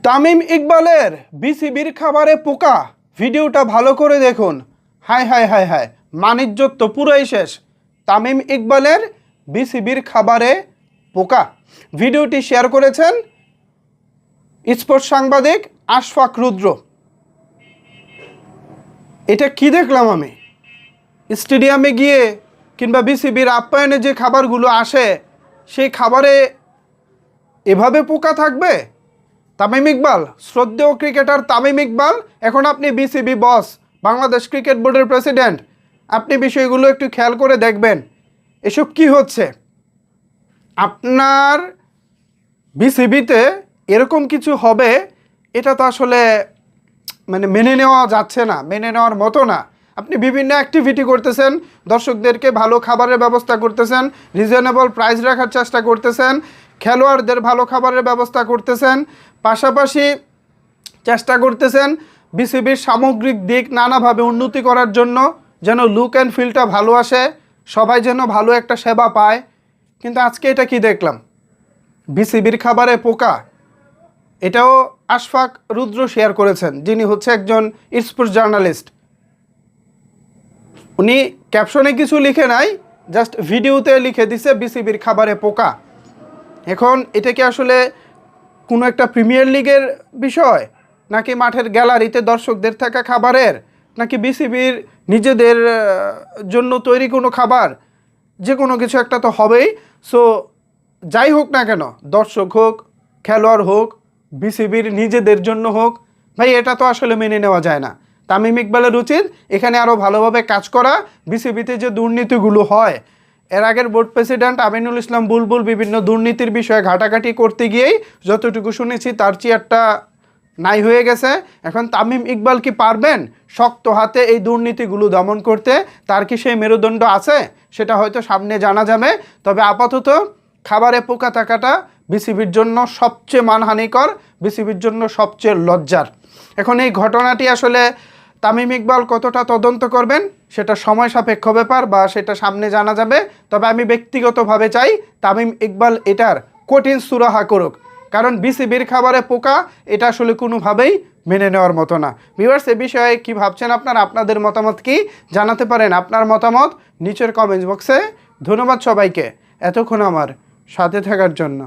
তামিম ইকবালের বিসিবির খাবারে পোকা, ভিডিওটা ভালো করে দেখুন। হায় হায় হায় হায়, মানিজ্জত তো পুরোই শেষ। তামিম ইকবালের বিসিবির খাবারে পোকা, ভিডিওটি শেয়ার করেছেন স্পোর্টস সাংবাদিক আশফাক রুদ্র। এটা কি দেখলাম আমি? স্টেডিয়ামে গিয়ে কিংবা বিসিবির আপ্যায়নে যে খাবারগুলো আসে সেই খাবারে এভাবে পোকা থাকবে? তামিম ইকবাল, শ্রদ্ধেয় ক্রিকেটার তামিম ইকবাল, এখন আপনি বিসিবি বস, বাংলাদেশ ক্রিকেট বোর্ডের প্রেসিডেন্ট, আপনি বিষয়গুলো একটু খেয়াল করে দেখবেন এসব কি হচ্ছে। আপনার বিসিবিতে এরকম কিছু হবে এটা তো আসলে মেনে নেওয়া যাচ্ছে না, মেনে নেওয়ার মতো না। আপনি বিভিন্ন অ্যাক্টিভিটি করতেছেন, দর্শকদেরকে ভালো খাবারের ব্যবস্থা করতেছেন, রিজনেবল প্রাইস রাখার চেষ্টা করতেছেন, খেলোয়াড়দের ভালো খাবারের ব্যবস্থা করতেছেন, পাশাপাশি চেষ্টা করতেছেন বিসিবির সামগ্রিক দিক নানাভাবে উন্নতি করার জন্য, যেন লুক অ্যান্ড ফিলটা ভালো আসে, সবাই যেন ভালো একটা সেবা পায়। কিন্তু আজকে এটা কি দেখলাম? বিসিবির খাবারে পোকা। এটাও আশফাক রুদ্র শেয়ার করেছেন, যিনি হচ্ছে একজন স্পোর্টস জার্নালিস্ট। উনি ক্যাপশনে কিছু লিখে নাই, জাস্ট ভিডিওতে লিখে দিছে বিসিবির খাবারে পোকা। এখন এটা কি আসলে কোনো একটা প্রিমিয়ার লিগের বিষয়, নাকি মাঠের গ্যালারিতে দর্শকদের থাকা খাবারের, নাকি বিসিবির নিজেদের জন্য তৈরি কোনো খাবার? যে কোনো কিছু একটা তো হবেই। সো যাই হোক না কেন, দর্শক হোক, খেলোয়াড় হোক, বিসিবির নিজেদের জন্য হোক, ভাই এটা তো আসলে মেনে নেওয়া যায় না। তামিম ইকবালের উচিত এখানে আরও ভালোভাবে কাজ করা। বিসিবিতে যে দুর্নীতিগুলো হয়, এর আগের বোর্ড প্রেসিডেন্ট আমিনুল ইসলাম বুলবুল বিভিন্ন দুর্নীতির বিষয়ে ঘাটাঘাটি করতে গিয়েই যতটুকু শুনেছি তার চেয়ারটা নাই হয়ে গেছে। এখন তামিম ইকবাল কি পারবেন শক্ত হাতে এই দুর্নীতিগুলো দমন করতে? তার কি সেই মেরুদণ্ড আছে? সেটা হয়তো সামনে জানা যাবে। তবে আপাতত খাবারে পোকা থাকাটা বিসিবির জন্য সবচেয়ে মানহানিকর, বিসিবির জন্য সবচেয়ে লজ্জার। এখন এই ঘটনাটি আসলে তামিম ইকবাল কতটা তদন্ত করবেন সেটা সময় সাপেক্ষ ব্যাপার, বা সেটা সামনে জানা যাবে। তবে আমি ব্যক্তিগতভাবে চাই তামিম ইকবাল এটার কঠিন সুরাহা করুক, কারণ বিসিবির খাবারে পোকা এটা আসলে কোনোভাবেই মেনে নেওয়ার মতো না। ভিউয়ার্স, এ বিষয়ে কি ভাবছেন আপনারা? আপনাদের মতামত কি জানাতে পারেন আপনার মতামত নিচের কমেন্টস বক্সে। ধন্যবাদ সবাইকে এতক্ষণ আমার সাথে থাকার জন্য।